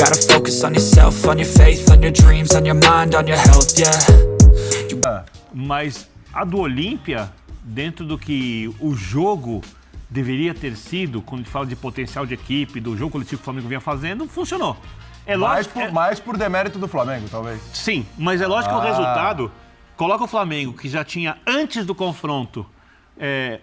gotta focus on yourself, on your faith, on your dreams, on your mind, on your health, yeah. Mas a do Olímpia, dentro do que o jogo deveria ter sido, quando a gente fala de potencial de equipe, do jogo coletivo que o Flamengo vinha fazendo, funcionou. É lógico, mais por demérito do Flamengo, talvez. Sim, mas é lógico que o resultado coloca o Flamengo, que já tinha antes do confronto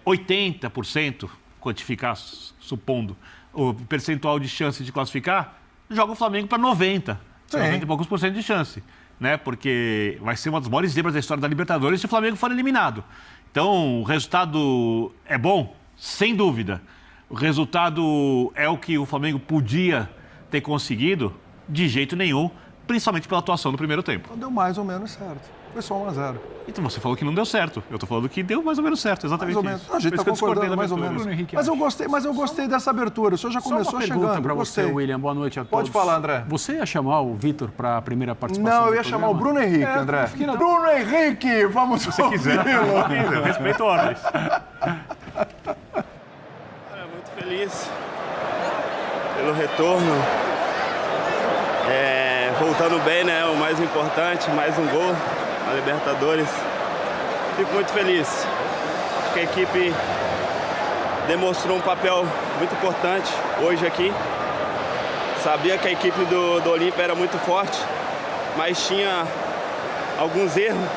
80%, quantificar, supondo, o percentual de chance de classificar, joga o Flamengo para 90%, 90 e poucos por cento de chance. Né? Porque vai ser uma das maiores zebras da história da Libertadores se o Flamengo for eliminado. Então, o resultado é bom? Sem dúvida. O resultado é o que o Flamengo podia ter conseguido? De jeito nenhum, principalmente pela atuação no primeiro tempo. Então deu mais ou menos certo. Foi só 1-0. Então você falou que não deu certo. Eu tô falando que deu mais ou menos certo, exatamente mais ou menos. isso. A gente tá concordando mais ou menos. Mas eu gostei dessa abertura. O senhor já começou chegando. Só uma pergunta para você, William. Boa noite a todos. Pode falar, André. Você ia chamar o Vitor para a primeira participação? Não, eu ia chamar o Bruno Henrique, André. Bruno Henrique, vamos se você quiser. Eu respeito ordens. Muito feliz pelo retorno. Voltando bem, né? O mais importante, mais um gol na Libertadores. Fico muito feliz. Acho que a equipe demonstrou um papel muito importante hoje aqui. Sabia que a equipe do Olímpia era muito forte, mas tinha alguns erros.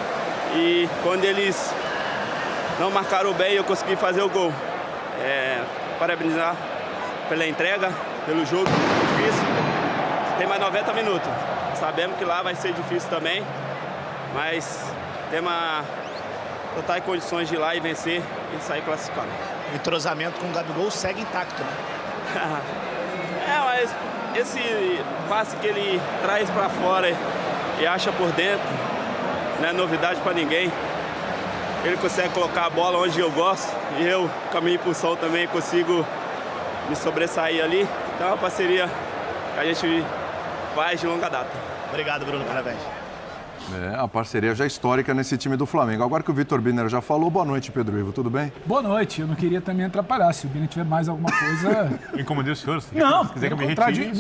E quando eles não marcaram bem, eu consegui fazer o gol. Parabenizar pela entrega, pelo jogo difícil. Tem mais 90 minutos. Sabemos que lá vai ser difícil também, mas temos totais condições de ir lá e vencer e sair classificado. O entrosamento com o Gabigol segue intacto, né? Mas esse passe que ele traz para fora e acha por dentro, não é novidade para ninguém. Ele consegue colocar a bola onde eu gosto e eu, com a minha impulsão também, consigo me sobressair ali. Então é uma parceria que a gente faz de longa data. Obrigado, Bruno. Parabéns. A parceria já histórica nesse time do Flamengo. Agora que o Vitor Biner já falou, boa noite, Pedro Ivo, tudo bem? Boa noite, eu não queria também atrapalhar, se o Biner tiver mais alguma coisa... Incomodei o senhor? Não, se quiser que eu me retire,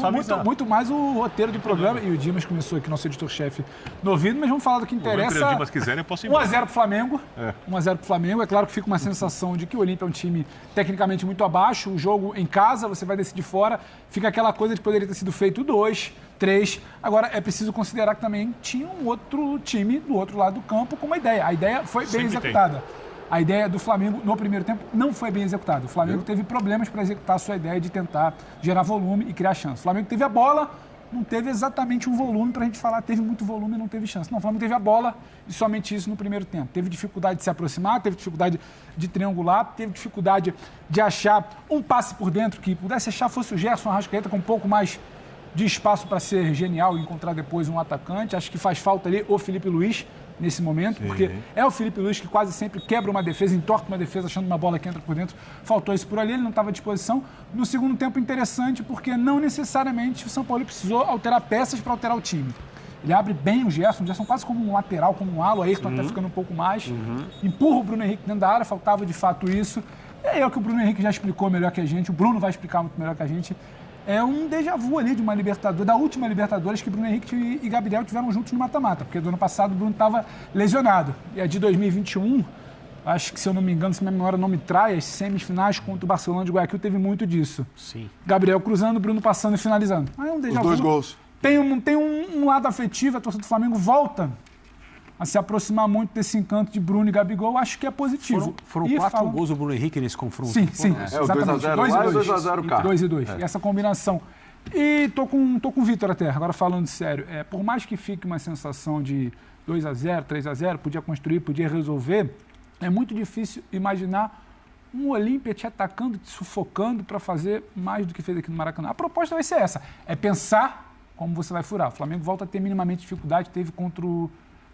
muito mais o roteiro de programa, e o Dimas começou aqui, nosso editor-chefe, no ouvido, mas vamos falar do que interessa. Se o Dimas quiser, eu posso ir 1-0 pro Flamengo, 1-0 pro Flamengo, é claro que fica uma sensação de que o Olímpia é um time tecnicamente muito abaixo, o jogo em casa, você vai decidir fora, fica aquela coisa de que poderia ter sido feito 2, 3, agora é preciso considerar que também tinha um outro time do outro lado do campo com uma ideia. A ideia foi bem executada. A ideia do Flamengo no primeiro tempo não foi bem executada. O Flamengo teve problemas para executar a sua ideia de tentar gerar volume e criar chance. O Flamengo teve a bola, não teve exatamente um volume para a gente falar teve muito volume e não teve chance. Não, o Flamengo teve a bola e somente isso no primeiro tempo. Teve dificuldade de se aproximar, teve dificuldade de triangular, teve dificuldade de achar um passe por dentro que pudesse achar, fosse o Gerson Arrascaeta com um pouco mais de espaço para ser genial e encontrar depois um atacante. Acho que faz falta ali o Felipe Luiz nesse momento, porque é o Felipe Luiz que quase sempre quebra uma defesa, entorta uma defesa achando uma bola que entra por dentro. Faltou isso por ali, ele não estava à disposição. No segundo tempo, interessante, porque não necessariamente o São Paulo precisou alterar peças para alterar o time. Ele abre bem o Gerson quase como um lateral, como um ala, o Ayrton até ficando um pouco mais. Empurra o Bruno Henrique dentro da área, faltava de fato isso. É o que o Bruno Henrique já explicou melhor que a gente, o Bruno vai explicar muito melhor que a gente. É um déjà vu ali de uma Libertadores, da última Libertadores que Bruno Henrique e Gabriel tiveram juntos no mata-mata, porque do ano passado o Bruno estava lesionado. E a de 2021, acho que se eu não me engano, se minha memória não me trai, as semifinais contra o Barcelona de Guayaquil teve muito disso. Sim. Gabriel cruzando, Bruno passando e finalizando. Aí é um déjà vu. Os dois gols. Tem um lado afetivo, a torcida do Flamengo volta a se aproximar muito desse encanto de Bruno e Gabigol, acho que é positivo. Foram 4 gols do Bruno Henrique nesse confronto. Sim, o 2-0 lá e 2-0 cá. 2 e 2. E essa combinação. E tô com o Vitor até, agora falando sério. Por mais que fique uma sensação de 2-0, 3-0, podia construir, podia resolver, é muito difícil imaginar um Olímpia te atacando, te sufocando para fazer mais do que fez aqui no Maracanã. A proposta vai ser essa, é pensar como você vai furar. O Flamengo volta a ter minimamente dificuldade, teve contra o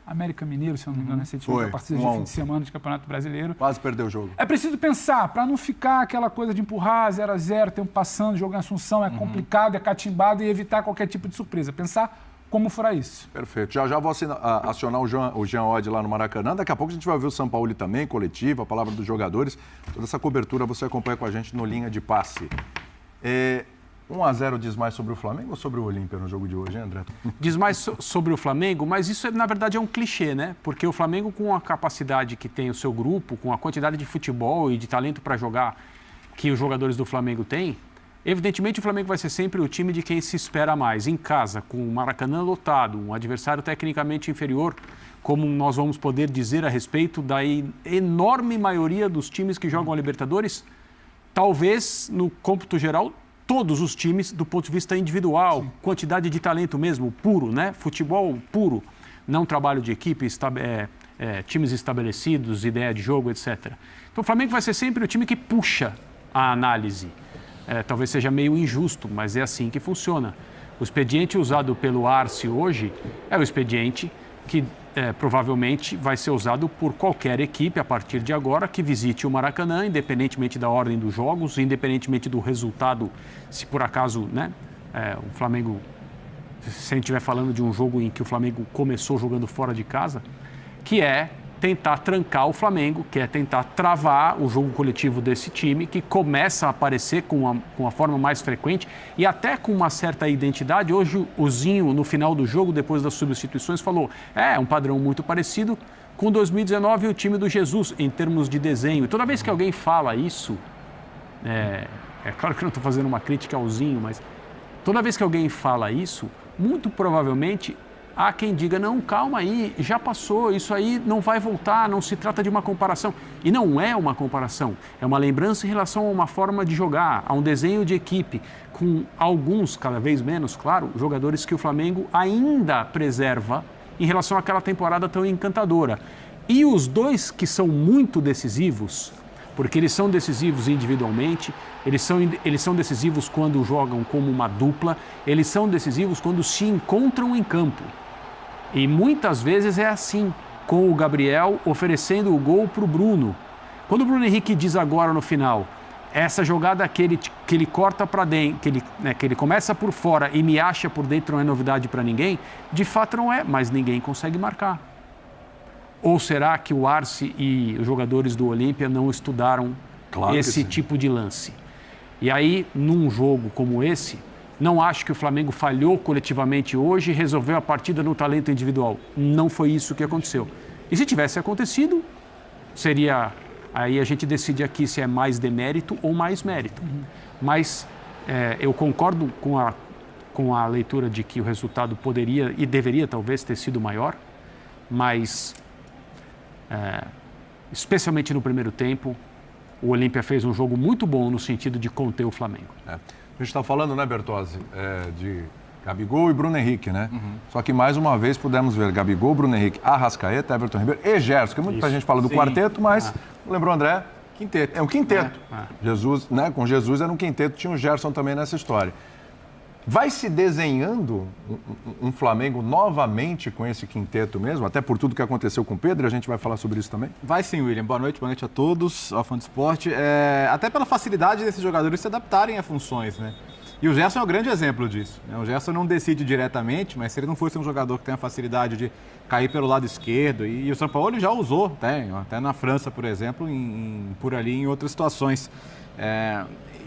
América Mineiro, se eu não me engano, recentemente, a partida de fim de semana de Campeonato Brasileiro. Quase perdeu o jogo. É preciso pensar, para não ficar aquela coisa de empurrar 0-0, tempo passando, jogo em Assunção, é complicado, é catimbado e evitar qualquer tipo de surpresa. Pensar como furar isso. Perfeito. Já vou acionar o Jean Oddi lá no Maracanã. Daqui a pouco a gente vai ver o São Paulo também, coletivo, a palavra dos jogadores. Toda essa cobertura você acompanha com a gente no Linha de Passe. 1-0 diz mais sobre o Flamengo ou sobre o Olímpia no jogo de hoje, hein, André? Diz mais sobre o Flamengo, mas isso, na verdade, é um clichê, né? Porque o Flamengo, com a capacidade que tem o seu grupo, com a quantidade de futebol e de talento para jogar que os jogadores do Flamengo têm, evidentemente o Flamengo vai ser sempre o time de quem se espera mais. Em casa, com o Maracanã lotado, um adversário tecnicamente inferior, como nós vamos poder dizer a respeito da enorme maioria dos times que jogam a Libertadores, talvez, no cômputo geral, todos os times do ponto de vista individual, quantidade de talento mesmo, puro, né? Futebol puro, não trabalho de equipe, times estabelecidos, ideia de jogo, etc. Então o Flamengo vai ser sempre o time que puxa a análise. Talvez seja meio injusto, mas é assim que funciona. O expediente usado pelo Arce hoje é o expediente que provavelmente vai ser usado por qualquer equipe a partir de agora que visite o Maracanã, independentemente da ordem dos jogos, independentemente do resultado, se por acaso, né, o Flamengo, se a gente estiver falando de um jogo em que o Flamengo começou jogando fora de casa, que é tentar trancar o Flamengo, que é tentar travar o jogo coletivo desse time, que começa a aparecer com a forma mais frequente e até com uma certa identidade. Hoje o Zinho, no final do jogo, depois das substituições, falou, um padrão muito parecido com 2019 e o time do Jesus, em termos de desenho. E toda vez que alguém fala isso, é claro que eu não estou fazendo uma crítica ao Zinho, mas toda vez que alguém fala isso, muito provavelmente há quem diga, não, calma aí, já passou, isso aí não vai voltar, não se trata de uma comparação. E não é uma comparação, é uma lembrança em relação a uma forma de jogar, a um desenho de equipe, com alguns, cada vez menos, claro, jogadores que o Flamengo ainda preserva em relação àquela temporada tão encantadora. E os dois que são muito decisivos, porque eles são decisivos individualmente, eles são decisivos quando jogam como uma dupla, eles são decisivos quando se encontram em campo. E muitas vezes é assim, com o Gabriel oferecendo o gol para o Bruno. Quando o Bruno Henrique diz agora no final, essa jogada que ele corta para dentro, que ele começa por fora e me acha por dentro, não é novidade para ninguém, de fato não é, mas ninguém consegue marcar. Ou será que o Arce e os jogadores do Olímpia não estudaram esse tipo de lance? E aí, num jogo como esse, não acho que o Flamengo falhou coletivamente hoje e resolveu a partida no talento individual. Não foi isso que aconteceu. E se tivesse acontecido, seria... Aí a gente decide aqui se é mais demérito ou mais mérito. Mas eu concordo com a leitura de que o resultado poderia e deveria talvez ter sido maior, mas... especialmente no primeiro tempo, o Olímpia fez um jogo muito bom no sentido de conter o Flamengo. A gente está falando, né, Bertozzi, de Gabigol e Bruno Henrique, né? Só que mais uma vez pudemos ver Gabigol, Bruno Henrique, Arrascaeta, Everton Ribeiro e Gerson, que muita gente fala do quarteto, mas lembrou, André? Quinteto. É um quinteto. Jesus, né? Com Jesus era um quinteto, tinha o Gerson também nessa história. Vai se desenhando um Flamengo novamente com esse quinteto mesmo, até por tudo que aconteceu com o Pedro, e a gente vai falar sobre isso também? Vai sim, William. Boa noite a todos, ao Fã do Esporte. Até pela facilidade desses jogadores se adaptarem a funções, né? E o Gerson é um grande exemplo disso, né? O Gerson não decide diretamente, mas se ele não fosse um jogador que tem a facilidade de cair pelo lado esquerdo, e o Sampaoli já usou, até na França, por exemplo, por ali em outras situações.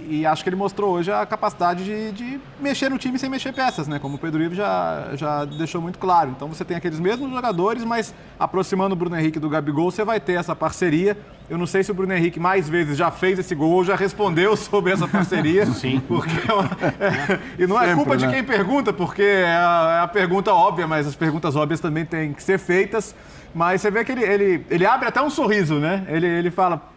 E acho que ele mostrou hoje a capacidade de mexer no time sem mexer peças, né? Como o Pedro Ivo já deixou muito claro. Então você tem aqueles mesmos jogadores, mas aproximando o Bruno Henrique do Gabigol, você vai ter essa parceria. Eu não sei se o Bruno Henrique mais vezes já fez esse gol ou já respondeu sobre essa parceria. Sim. Porque e não é sempre, culpa de quem pergunta, porque é a pergunta óbvia, mas as perguntas óbvias também têm que ser feitas. Mas você vê que ele abre até um sorriso, né? Ele fala...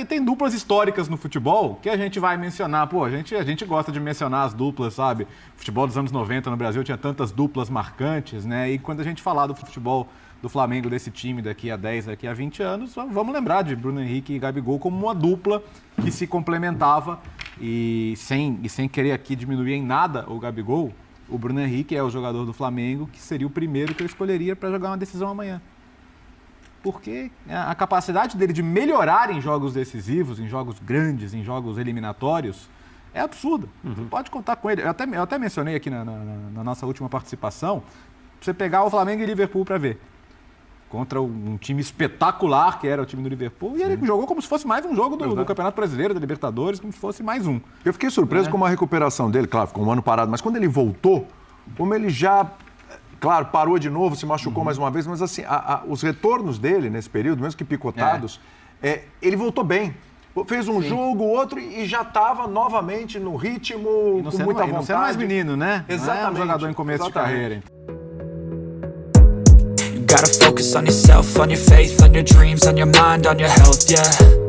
Tem duplas históricas no futebol que a gente vai mencionar. Pô, a gente gosta de mencionar as duplas, sabe? O futebol dos anos 90 no Brasil tinha tantas duplas marcantes, né? E quando a gente falar do futebol do Flamengo, desse time daqui a 10, daqui a 20 anos, vamos lembrar de Bruno Henrique e Gabigol como uma dupla que se complementava e sem querer aqui diminuir em nada o Gabigol, o Bruno Henrique é o jogador do Flamengo que seria o primeiro que eu escolheria para jogar uma decisão amanhã. Porque a capacidade dele de melhorar em jogos decisivos, em jogos grandes, em jogos eliminatórios, é absurda. Você pode contar com ele. Eu até mencionei aqui na nossa última participação, você pegar o Flamengo e Liverpool para ver. contra um time espetacular, que era o time do Liverpool, e ele jogou como se fosse mais um jogo do Campeonato Brasileiro, da Libertadores, como se fosse mais um. Eu fiquei surpreso com a recuperação dele, claro, ficou um ano parado, mas quando ele voltou, como ele já, claro, parou de novo, se machucou mais uma vez, mas assim, os retornos dele nesse período, mesmo que picotados, ele voltou bem. Fez um jogo, outro, e já estava novamente no ritmo, com muita vontade. Não sendo mais menino, né? Exatamente. Não é um jogador em começo de carreira. You gotta focus on yourself, on your faith, on your dreams, on your mind, on your health, yeah.